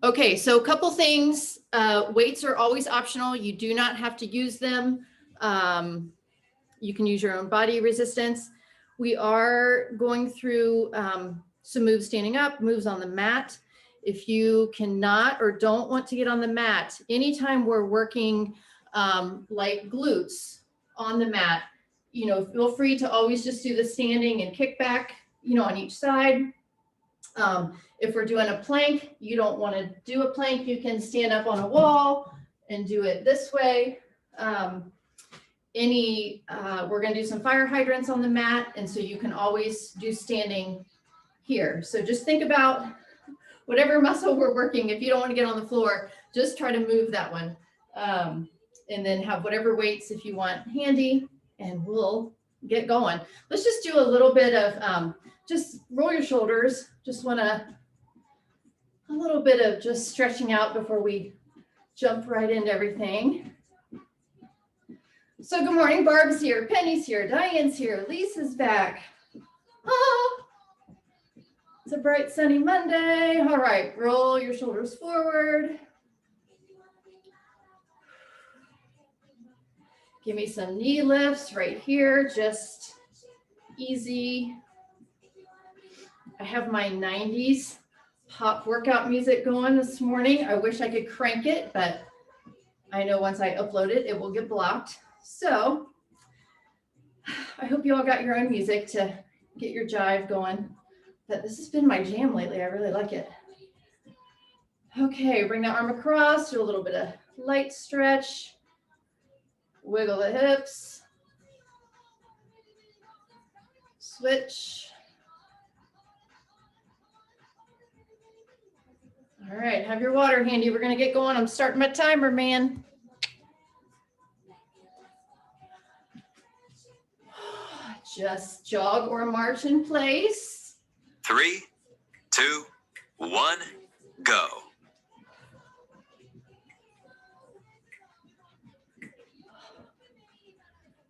Okay, so a couple things. Weights are always optional. You do not have to use them. You can use your own body resistance. We are going through some moves standing up, moves on the mat. If you cannot or don't want to get on the mat, anytime we're working like glutes on the mat, feel free to always just do the standing and kick back, on each side. If we're doing a plank, you don't want to do a plank, you can stand up on a wall and do it this way. We're going to do some fire hydrants on the mat, and so you can always do standing here. So just think about whatever muscle we're working. If you don't want to get on the floor, just try to move that one. And then have whatever weights if you want handy, and we'll get going. Let's just do a little bit of just roll your shoulders. Just want a little bit of just stretching out before we jump right into everything. So good morning, Barb's here, Penny's here, Diane's here, Lisa's back. Oh, it's a bright sunny Monday. All right, roll your shoulders forward. Give me some knee lifts right here, just easy. I have my 90s pop workout music going this morning. I wish I could crank it, but I know once I upload it, it will get blocked. So I hope you all got your own music to get your jive going. But this has been my jam lately. I really like it. Okay, bring the arm across, do a little bit of light stretch. Wiggle the hips. Switch. All right, have your water handy. We're going to get going. I'm starting my timer, man. Just jog or march in place. 3, 2, 1, go.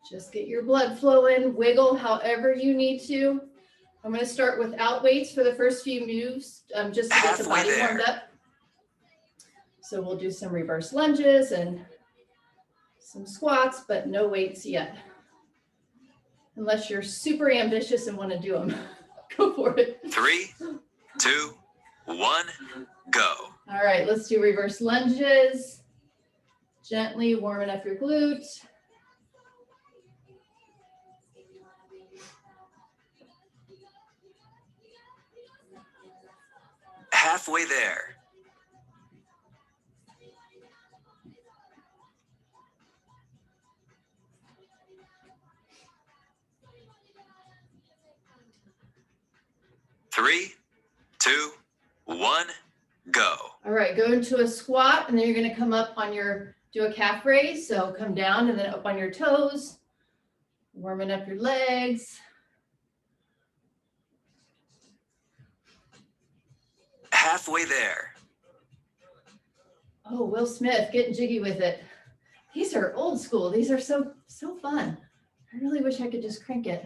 Just get your blood flowing, wiggle however you need to. I'm going to start without weights for the first few moves, just to get the body warmed up. So we'll do some reverse lunges and some squats, but no weights yet. Unless you're super ambitious and want to do them. Go for it. 3, 2, 1, go. All right, let's do reverse lunges. Gently warming up your glutes. Halfway there. 3, 2, 1, go. All right, go into a squat, and then you're going to come up on do a calf raise. So come down and then up on your toes, warming up your legs. Halfway there. Oh, Will Smith, getting jiggy with it. These are old school. These are so fun. I really wish I could just crank it.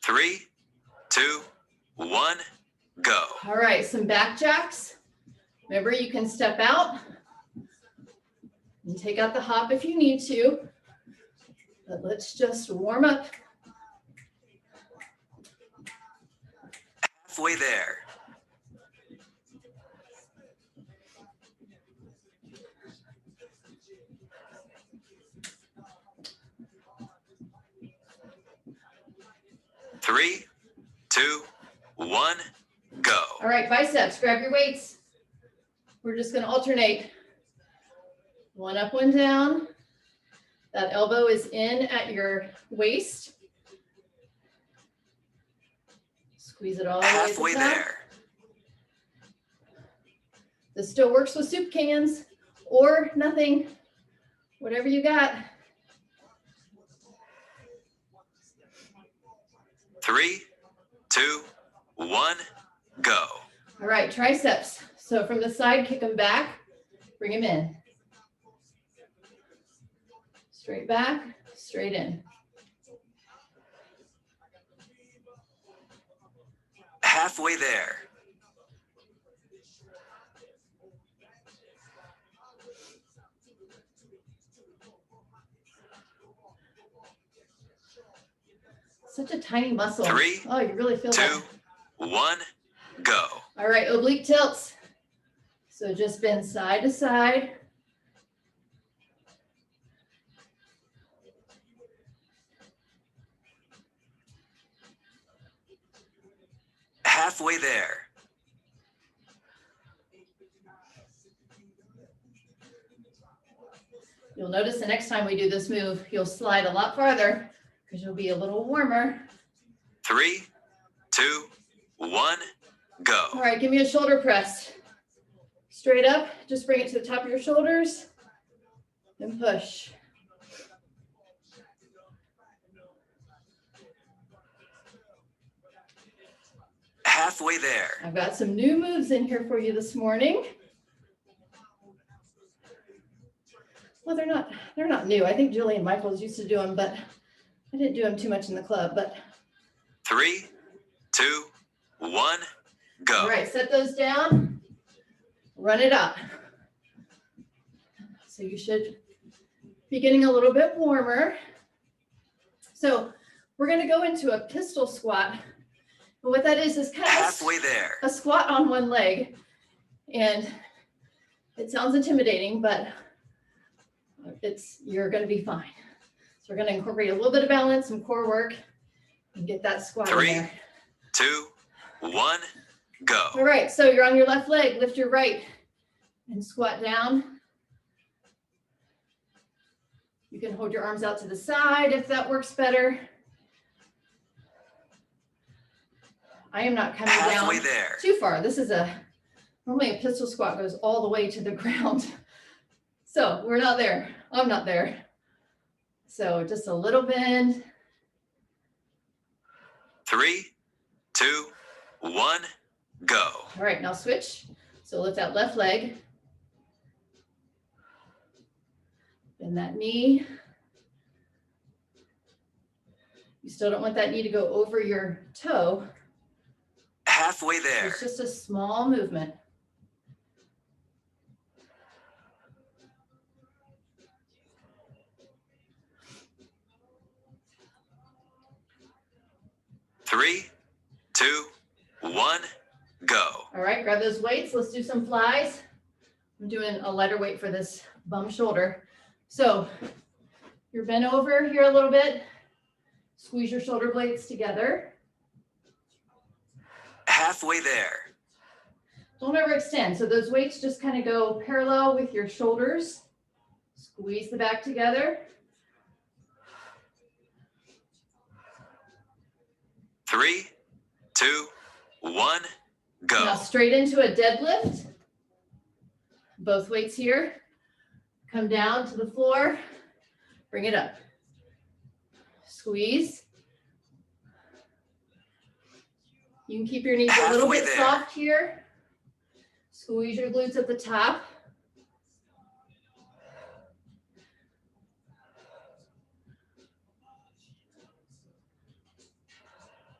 3, 2, 1, go. All right, some back jacks. Remember, you can step out and take out the hop if you need to, but let's just warm up. Halfway there. 3, 2, 1, go. All right, biceps, grab your weights. We're just going to alternate. One up, one down. That elbow is in at your waist. Squeeze it all the way halfway there. This still works with soup cans or nothing, whatever you got. 3, 2, 1, go. All right, triceps. So from the side, kick them back, bring them in. Straight back, straight in. Halfway there. Such a tiny muscle. 3, Oh, you really feel 2, that. 1, go. All right, oblique tilts. So just bend side to side. Halfway there. You'll notice the next time we do this move, you'll slide a lot farther because you'll be a little warmer. 3, 2, 1, go. All right, give me a shoulder press. Straight up, just bring it to the top of your shoulders and push. Halfway there. I've got some new moves in here for you this morning. Well, they're not new. I think Julian Michaels used to do them, but I didn't do them too much in the club, but. 3, 2, 1, go. All right, set those down, run it up. So you should be getting a little bit warmer. So we're gonna go into a pistol squat. And what that is kind of halfway there. A squat on one leg. And it sounds intimidating, but you're gonna be fine. So we're gonna incorporate a little bit of balance, some core work, and get that squat in 3, there. 2, 1, go. All right, so you're on your left leg, lift your right and squat down. You can hold your arms out to the side if that works better. I am not coming halfway down there. too far. This is normally a pistol squat goes all the way to the ground. So we're not there. I'm not there. So just a little bend. 3, 2, 1, go. All right, now switch. So lift that left leg. Bend that knee. You still don't want that knee to go over your toe. Halfway there. It's just a small movement. Three, 2, 1, go. All right, grab those weights. Let's do some flies. I'm doing a lighter weight for this bum shoulder. So you're bent over here a little bit. Squeeze your shoulder blades together. Halfway there. Don't overextend. So those weights just kind of go parallel with your shoulders. Squeeze the back together. 3, 2, 1, go. Now straight into a deadlift. Both weights here. Come down to the floor. Bring it up. Squeeze. You can keep your knees a little halfway bit there. soft here. Squeeze your glutes at the top.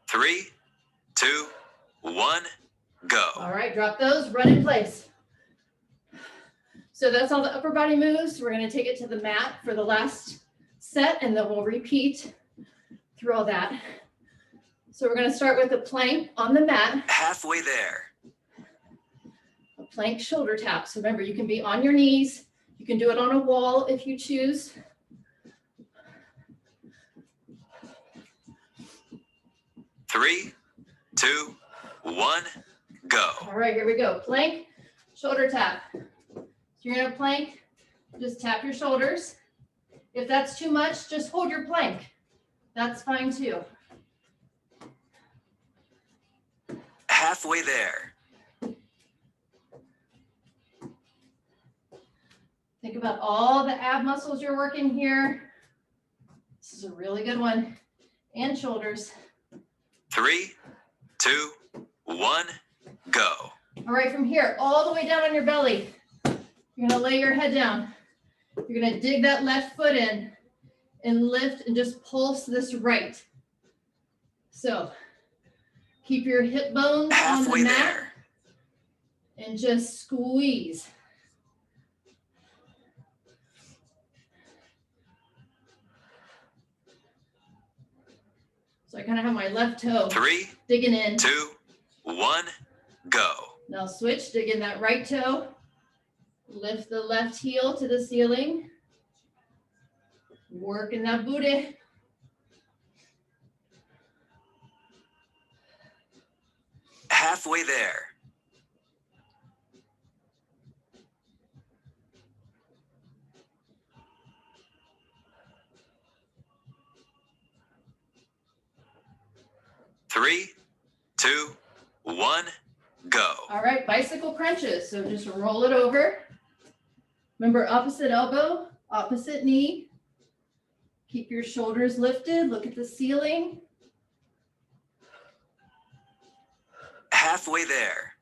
Three, 2, 1, go. All right, drop those, run in place. So that's all the upper body moves. We're gonna take it to the mat for the last set, and then we'll repeat through all that. So we're gonna start with a plank on the mat. Halfway there. A plank shoulder tap. So remember, you can be on your knees. You can do it on a wall if you choose. Three, 2, 1, go. All right, here we go. Plank, shoulder tap. So you're gonna plank, just tap your shoulders. If that's too much, just hold your plank. That's fine too. Halfway there. Think about all the ab muscles you're working here. This is a really good one. And shoulders. 3, 2, 1, go. All right, from here, all the way down on your belly. You're gonna lay your head down. You're gonna dig that left foot in and lift and just pulse this right. So keep your hip bones Halfway on the mat there. and just squeeze. So So I kind of have my left toe 3, digging in. 2, 1, go. Now switch, dig in that right toe. Lift the left heel to the ceiling. Working that booty. Halfway there. 3, 2, 1, go. All right, bicycle crunches. So just roll it over. Remember, opposite elbow, opposite knee. Keep your shoulders lifted. Look at the ceiling. Halfway there.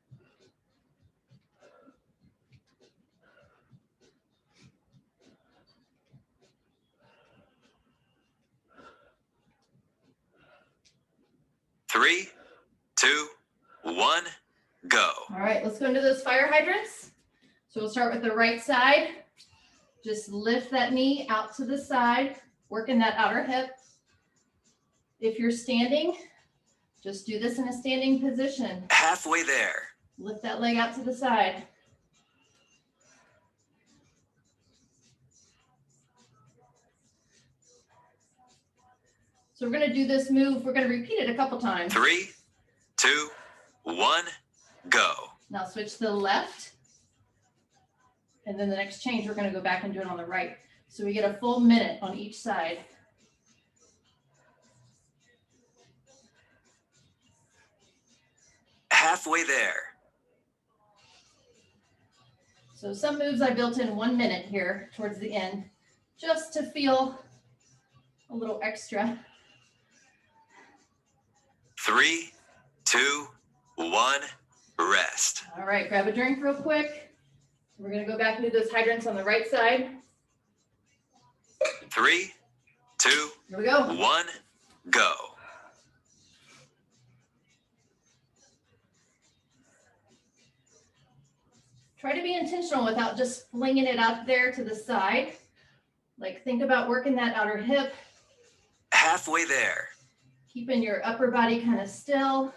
3, 2, 1, go. All right, let's go into those fire hydrants. So we'll start with the right side. Just lift that knee out to the side, working that outer hip. If you're standing, just do this in a standing position. Halfway there. Lift that leg out to the side. So we're going to do this move. We're going to repeat it a couple times. 3, 2, 1, go. Now switch to the left. And then the next change, we're going to go back and do it on the right. So we get a full minute on each side. Halfway there. So some moves I built in 1 minute here towards the end, just to feel a little extra. 3, 2, 1, rest. All right, grab a drink real quick. We're going to go back and do those hydrants on the right side. 3, 2, Here we go. 1, go. Try to be intentional without just flinging it out there to the side. Like think about working that outer hip, Halfway there. keeping your upper body kind of still.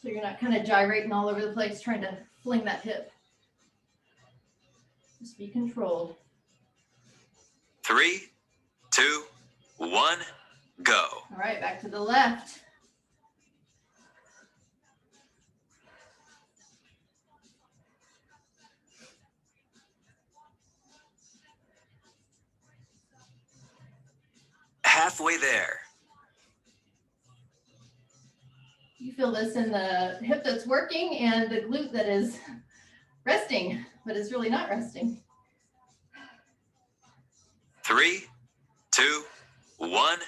So you're not kind of gyrating all over the place trying to fling that hip. Just be controlled. 3, 2, 1, go. All right, back to the left. Halfway there. You feel this in the hip that's working and the glute that is resting, but is really not resting. 3, 2, 1,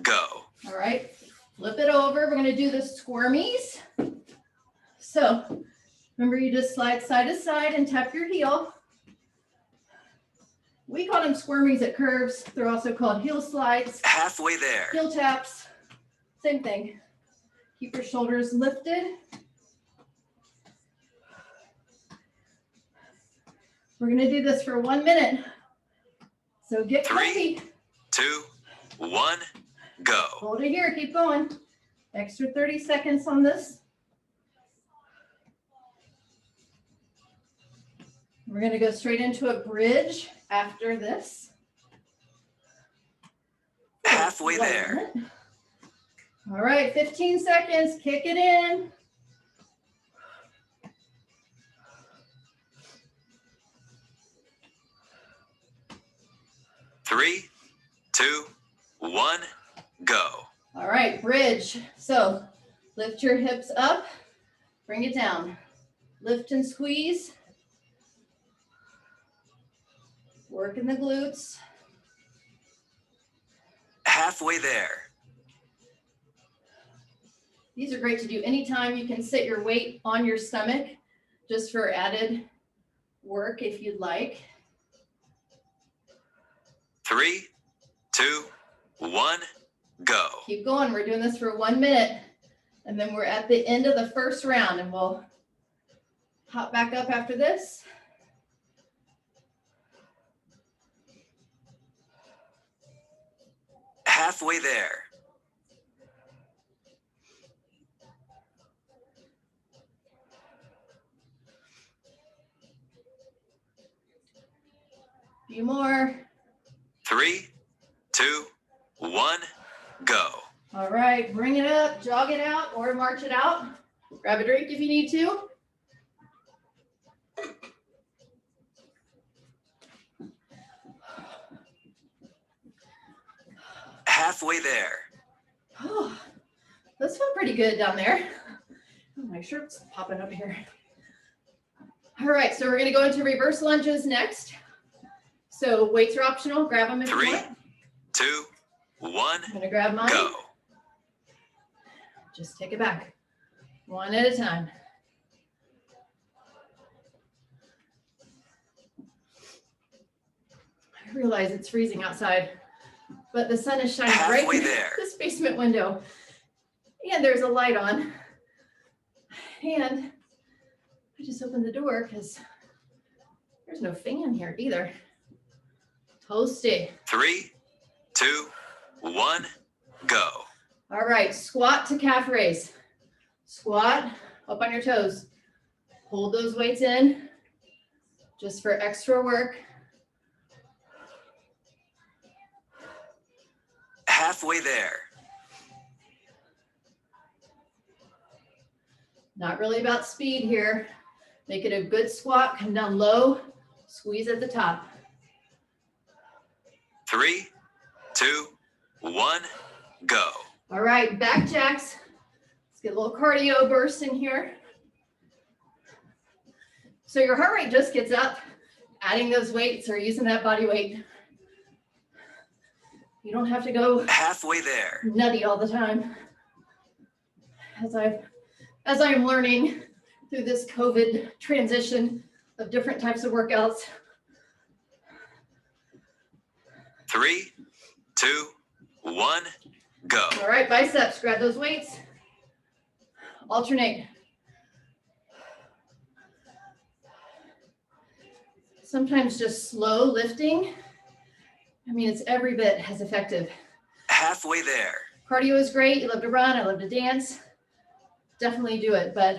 go. All right, flip it over. We're going to do the squirmies. So remember, you just slide side to side and tap your heel. We call them squirmies at curves. They're also called heel slides, Halfway there. heel taps, same thing. Keep your shoulders lifted. We're going to do this for 1 minute. So get 3, comfy. 2, 1, go. Hold it here. Keep going. Extra 30 seconds on this. We're going to go straight into a bridge after this. Halfway 1 there. minute. All right, 15 seconds. Kick it in. Three, 2, 1, go. All right, bridge. So lift your hips up, bring it down. Lift and squeeze. Work in the glutes. Halfway there. These are great to do anytime. You can sit your weight on your stomach just for added work if you'd like. 3, 2, 1, go. Keep going. We're doing this for 1 minute. And then we're at the end of the first round and we'll hop back up after this. Halfway there. few more. 3, 2, 1, go. All right, bring it up, jog it out or march it out. Grab a drink if you need to. Halfway there. Oh, those feel pretty good down there. Oh, my shirt's popping up here. All right, so we're gonna go into reverse lunges next. So weights are optional, grab them if you 3, want. 2, 1, I'm gonna grab mine. go. Just take it back, one at a time. I realize it's freezing outside, but the sun is shining right Halfway through there. this basement window. And there's a light on. And I just opened the door because there's no fan here either. Toasty. 3, 2, 1, go. All right, squat to calf raise. Squat, up on your toes. Hold those weights in just for extra work. Halfway there. Not really about speed here. Make it a good squat, come down low, squeeze at the top. 3, 2, 1, go. All right, back jacks. Let's get a little cardio burst in here. So your heart rate just gets up, adding those weights or using that body weight. You don't have to go Halfway there. nutty all the time. As I'm learning through this COVID transition of different types of workouts. 3, 2, 1, go. All right, biceps, grab those weights. Alternate. Sometimes just slow lifting. I mean, it's every bit as effective. Halfway there. Cardio is great. You love to run. I love to dance. Definitely do it. But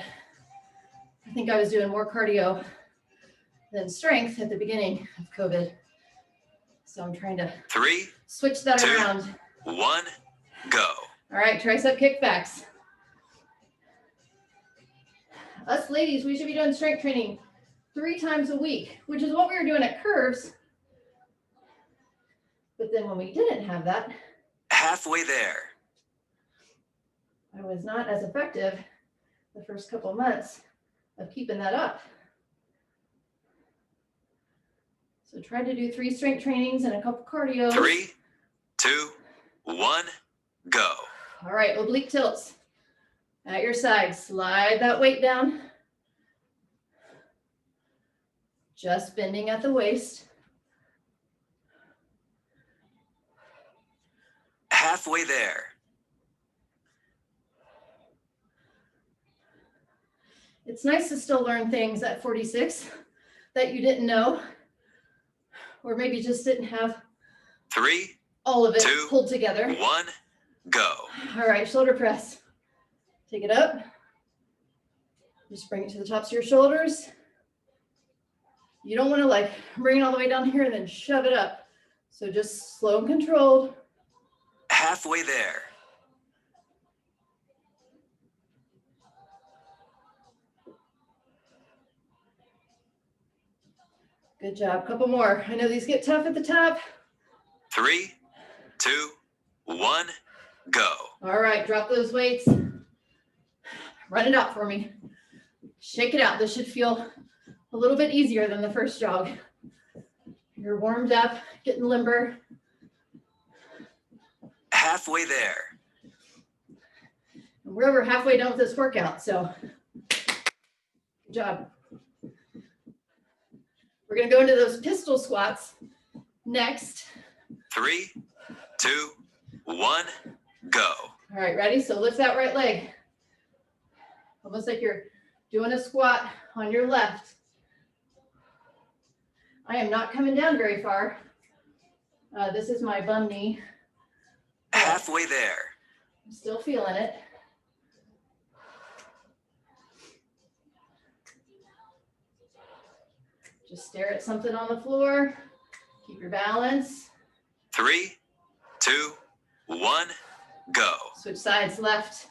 I think I was doing more cardio than strength at the beginning of COVID. So I'm trying to 3, switch that 2, around. 1, go. All right, tricep kickbacks. Us ladies, we should be doing strength training 3 times a week, which is what we were doing at Curves. But then when we didn't have that, Halfway there. I was not as effective the first couple months of keeping that up. So try to do 3 strength trainings and a couple cardio. 3, 2, 1, go. All right, oblique tilts. At your side, slide that weight down. Just bending at the waist. Halfway there. It's nice to still learn things at 46 that you didn't know, or maybe just didn't have 3, all of it 2, pulled together. 1, go. All right, shoulder press. Take it up. Just bring it to the tops of your shoulders. You don't want to like bring it all the way down here and then shove it up. So just slow and controlled. Halfway there. Good job. Couple more. I know these get tough at the top. 3, 2, 1, go. All right, drop those weights. Run it out for me. Shake it out. This should feel a little bit easier than the first jog. You're warmed up, getting limber. Halfway there. We're over halfway done with this workout, so good job. We're gonna go into those pistol squats next. 3, 2, 1, go. All right, ready? So lift that right leg. Almost like you're doing a squat on your left. I am not coming down very far. This is my bum knee. Halfway there. I'm still feeling it. Just stare at something on the floor. Keep your balance. 3, 2, 1, go. Switch sides, left.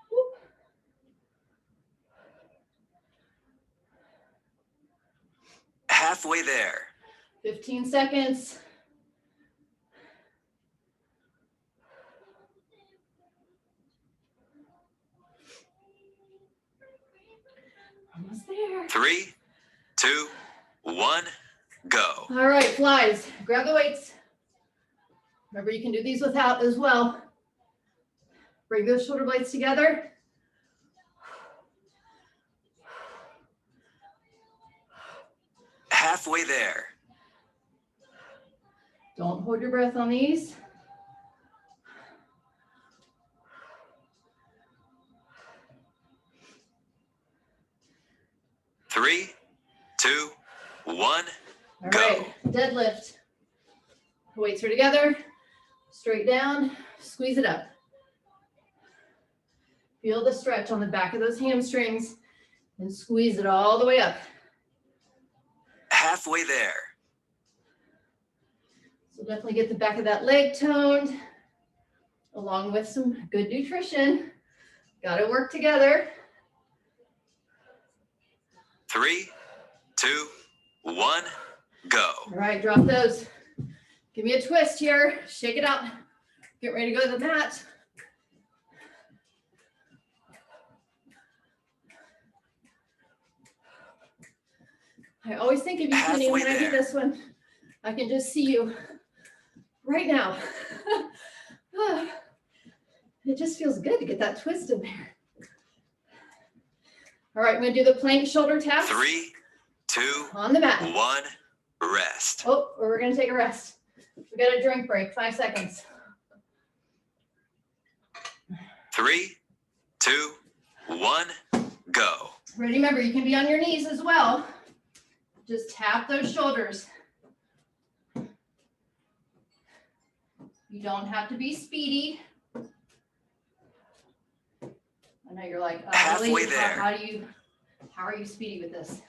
Whoop. Halfway there. 15 seconds. Almost there. 3, 2, 1, go. All right, flies. Grab the weights. Remember, you can do these without as well. Bring those shoulder blades together. Halfway there. Don't hold your breath on these. Three, 2, 1, All go. right, deadlift. Weights are together. Straight down, squeeze it up. Feel the stretch on the back of those hamstrings and squeeze it all the way up. Halfway there. So definitely get the back of that leg toned, along with some good nutrition. Got to work together. 3, 2, 1, go. All right, drop those. Give me a twist here. Shake it out. Get ready to go to the mat. I always think of you, Kenny, when I do this one. I can just see you right now. It just feels good to get that twist in there. All right, I'm going to do the plank shoulder taps. 3, 2, on the mat. 1, rest. Oh, we're going to take a rest. We got a drink break, 5 seconds. 3, 2, 1, go. Remember, you can be on your knees as well. Just tap those shoulders. You don't have to be speedy. I know you're like, halfway really? there. How are you speedy with this?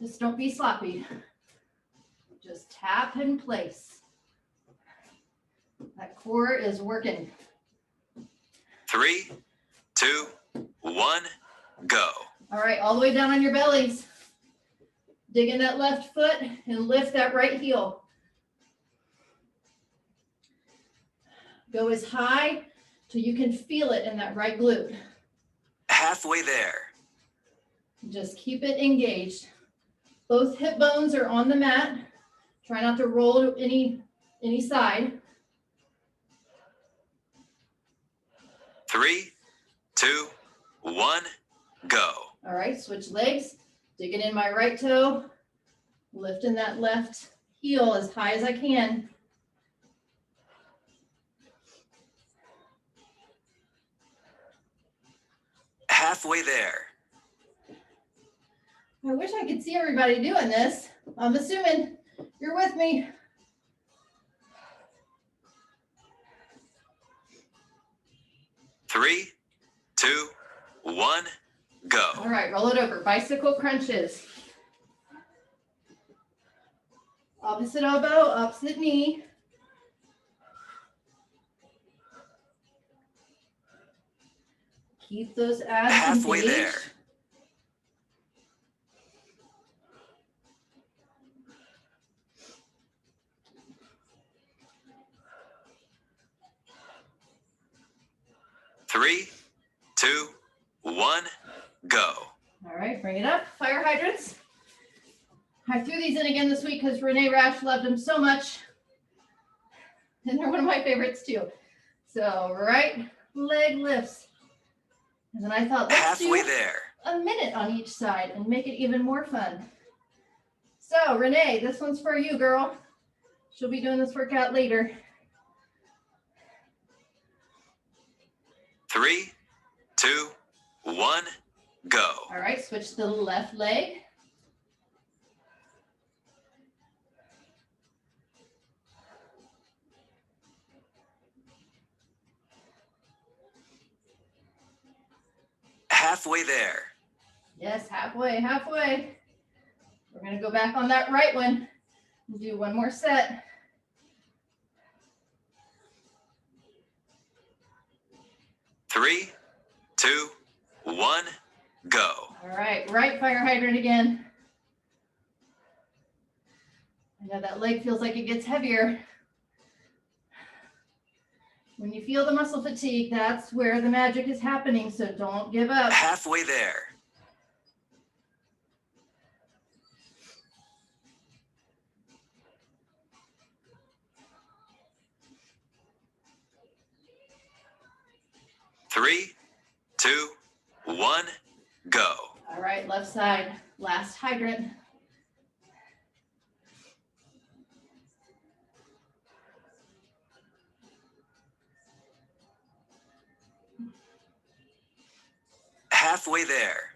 Just don't be sloppy. Just tap in place. That core is working. 3, 2, 1, go. All right, all the way down on your bellies. Dig in that left foot and lift that right heel. Go as high till you can feel it in that right glute. Halfway there. Just keep it engaged. Both hip bones are on the mat. Try not to roll to any side. 3, 2, 1, go. All right, switch legs. Digging in my right toe. Lifting that left heel as high as I can. Halfway there. I wish I could see everybody doing this. I'm assuming you're with me. Three, 2, 1, go. All right, roll it over. Bicycle crunches. Opposite elbow, opposite knee. Keep those abs halfway engaged. there. Three, 2, 1, go. All right, bring it up. Fire hydrants. I threw these in again this week because Renee Rash loved them so much. And they're one of my favorites too. So right leg lifts. And then I thought, let's halfway do there. a minute on each side and make it even more fun. So Renee, this one's for you, girl. She'll be doing this workout later. 3, 2, 1, go. All right, switch to the left leg. Halfway there. Yes, halfway, halfway. We're gonna go back on that right one and do one more set. Three, two, one, go. All right, right fire hydrant again. I know that leg feels like it gets heavier. When you feel the muscle fatigue, that's where the magic is happening, so don't give up. Halfway there. Three, two, one, go. All right, left side, last hydrant. Halfway there.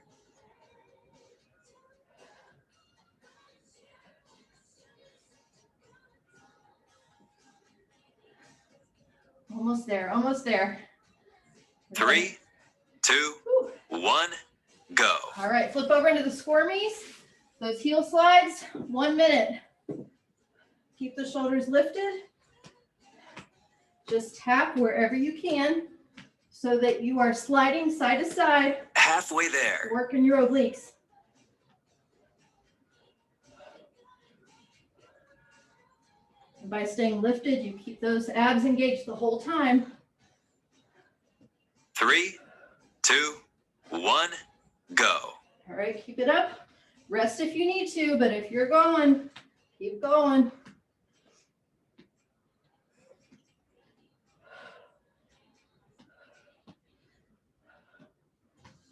Almost there, almost there. Three, two, one, go. All right, flip over into the squirmies. Those heel slides, 1 minute. Keep the shoulders lifted. Just tap wherever you can so that you are sliding side to side, Halfway there. working your obliques. And by staying lifted, you keep those abs engaged the whole time. Three, two, one, go. All right, keep it up. Rest if you need to, but if you're going, keep going.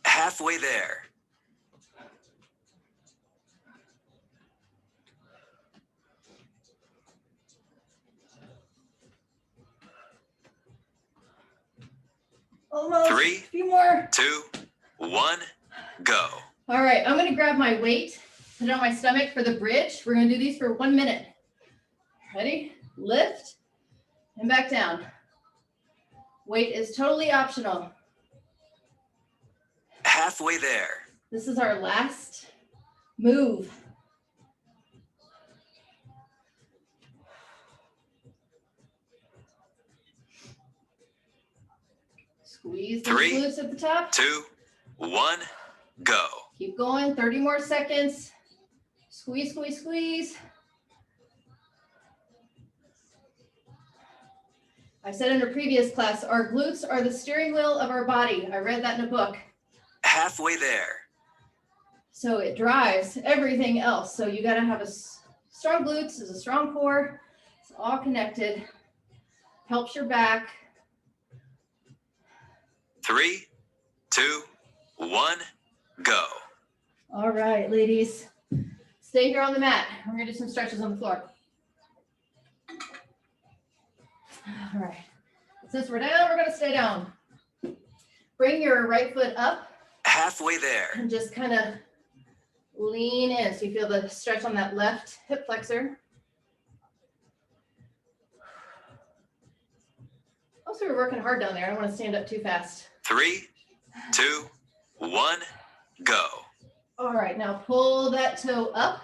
Halfway there. Almost. Three. A few more. Two, one, go. All right, I'm gonna grab my weight, put it on my stomach for the bridge. We're gonna do these for 1 minute. Ready? Lift and back down. Weight is totally optional. Halfway there. This is our last move. Squeeze the Three. glutes at the top. Two, one, go. Keep going, 30 more seconds. Squeeze, squeeze, squeeze. I said in a previous class, our glutes are the steering wheel of our body. I read that in a book. Halfway there. So it drives everything else. So you got to have a strong glutes, is a strong core. It's all connected. Helps your back. Three, two, one, go. All right, ladies. Stay here on the mat. We're going to do some stretches on the floor. All right. Since we're down, we're going to stay down. Bring your right foot up Halfway there. and just kind of lean in. So you feel the stretch on that left hip flexor. Also, we're working hard down there. I don't want to stand up too fast. Three, two, one, go. All right, now pull that toe up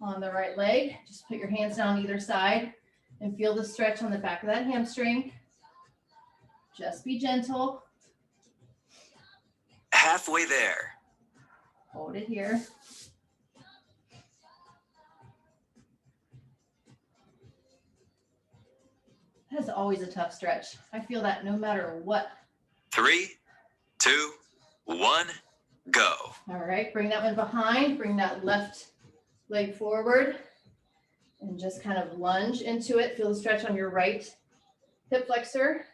on the right leg. Just put your hands down either side and feel the stretch on the back of that hamstring. Just be gentle. Halfway there. Hold it here. That is always a tough stretch. I feel that no matter what. Three, two, one, go. All right, bring that one behind, bring that left leg forward and just kind of lunge into it. Feel the stretch on your right hip flexor.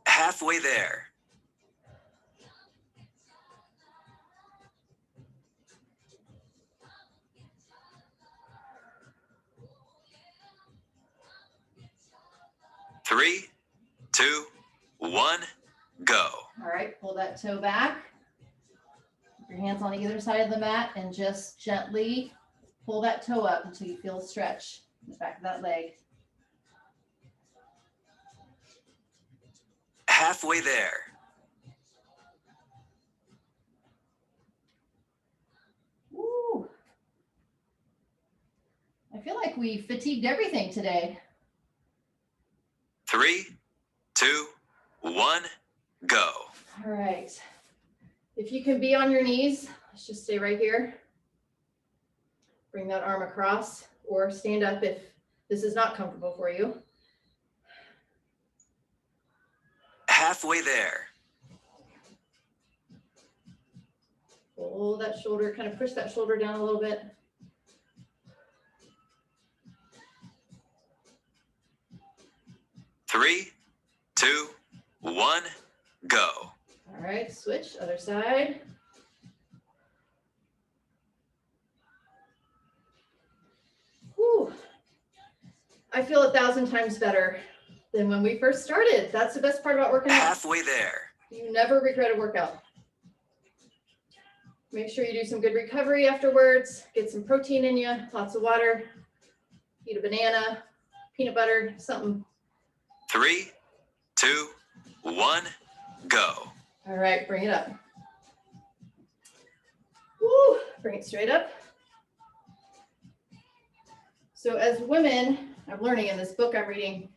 Halfway there. Three, two, one, go. All right, pull that toe back. Put your hands on either side of the mat and just gently pull that toe up until you feel a stretch in the back of that leg. Halfway there. I feel like we fatigued everything today. 3, 2, 1, go. All right. If you can be on your knees, let's just stay right here. Bring that arm across or stand up if this is not comfortable for you. Halfway there. Pull that shoulder, kind of push that shoulder down a little bit. Three, 2, 1, go. All right, switch, other side. Whew. I feel 1,000 times better than when we first started. That's the best part about working out. Halfway there. You never regret a workout. Make sure you do some good recovery afterwards. Get some protein in you, lots of water. Eat a banana, peanut butter, something. 3, 2, 1, go. All right, bring it up. Woo, bring it straight up. So as women, I'm learning in this book I'm reading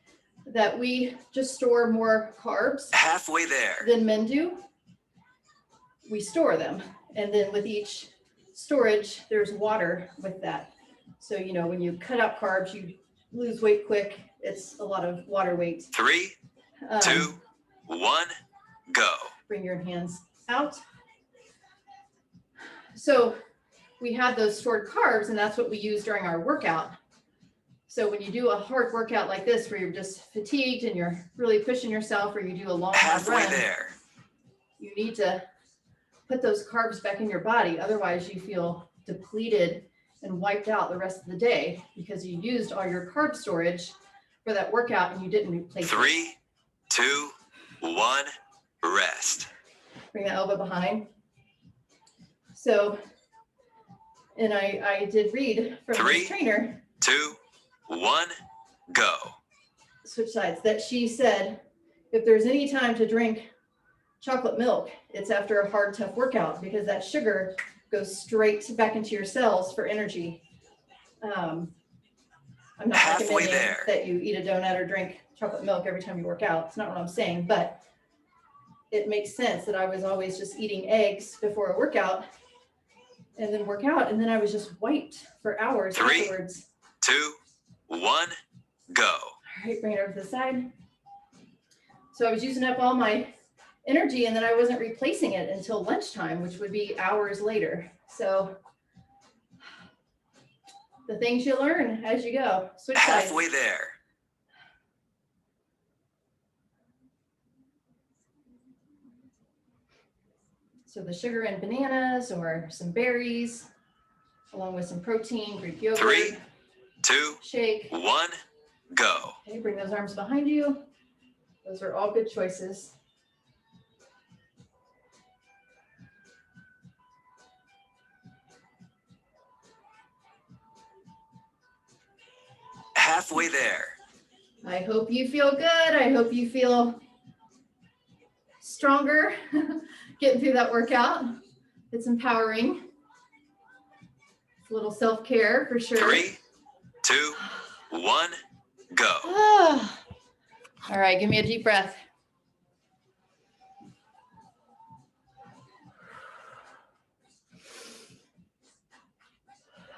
that we just store more carbs Halfway there. than men do. We store them. And then with each storage, there's water with that. So, you know, when you cut out carbs, you lose weight quick. It's a lot of water weight. 3, 2, 1, go. Bring your hands out. So we have those stored carbs, and that's what we use during our workout. So when you do a hard workout like this, where you're just fatigued and you're really pushing yourself, or you do a long Halfway run, there. you need to put those carbs back in your body. Otherwise, you feel depleted and wiped out the rest of the day because you used all your carb storage for that workout and you didn't replace it. 3, 2, 1, rest. Bring the elbow behind. So, and I did read from 3, this trainer, 2, 1, go. switch sides, that she said, if there's any time to drink chocolate milk, it's after a hard, tough workout, because that sugar goes straight back into your cells for energy. I'm not Halfway recommending there. that you eat a donut or drink chocolate milk every time you work out. It's not what I'm saying, but it makes sense that I was always just eating eggs before a workout and then work out, and then I was just wiped for hours 3, afterwards. 2, 1, go. All right, bring it over to the side. So I was using up all my energy, and then I wasn't replacing it until lunchtime, which would be hours later. So the things you learn as you go. Switch sides. Halfway there. So the sugar and bananas or some berries, along with some protein, Greek yogurt, 3, 2, shake. 1, go. Okay, bring those arms behind you. Those are all good choices. Halfway there. I hope you feel good. I hope you feel stronger getting through that workout. It's empowering. It's a little self-care for sure. 3, 2, 1, go. Ah. All right, give me a deep breath.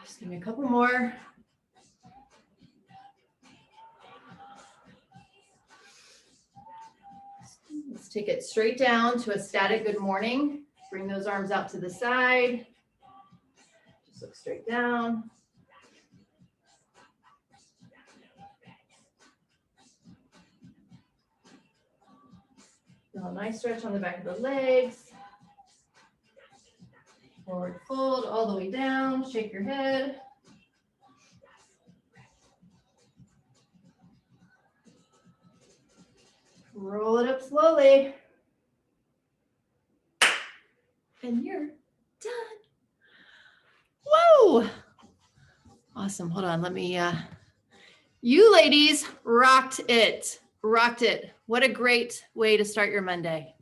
Just give me a couple more. Let's take it straight down to a static good morning. Bring those arms out to the side. Just look straight down. Feel a nice stretch on the back of the legs. Forward fold all the way down. Shake your head. Roll it up slowly. And you're done. Whoa. Awesome. Hold on. Let me, you ladies rocked it. Rocked it. What a great way to start your Monday.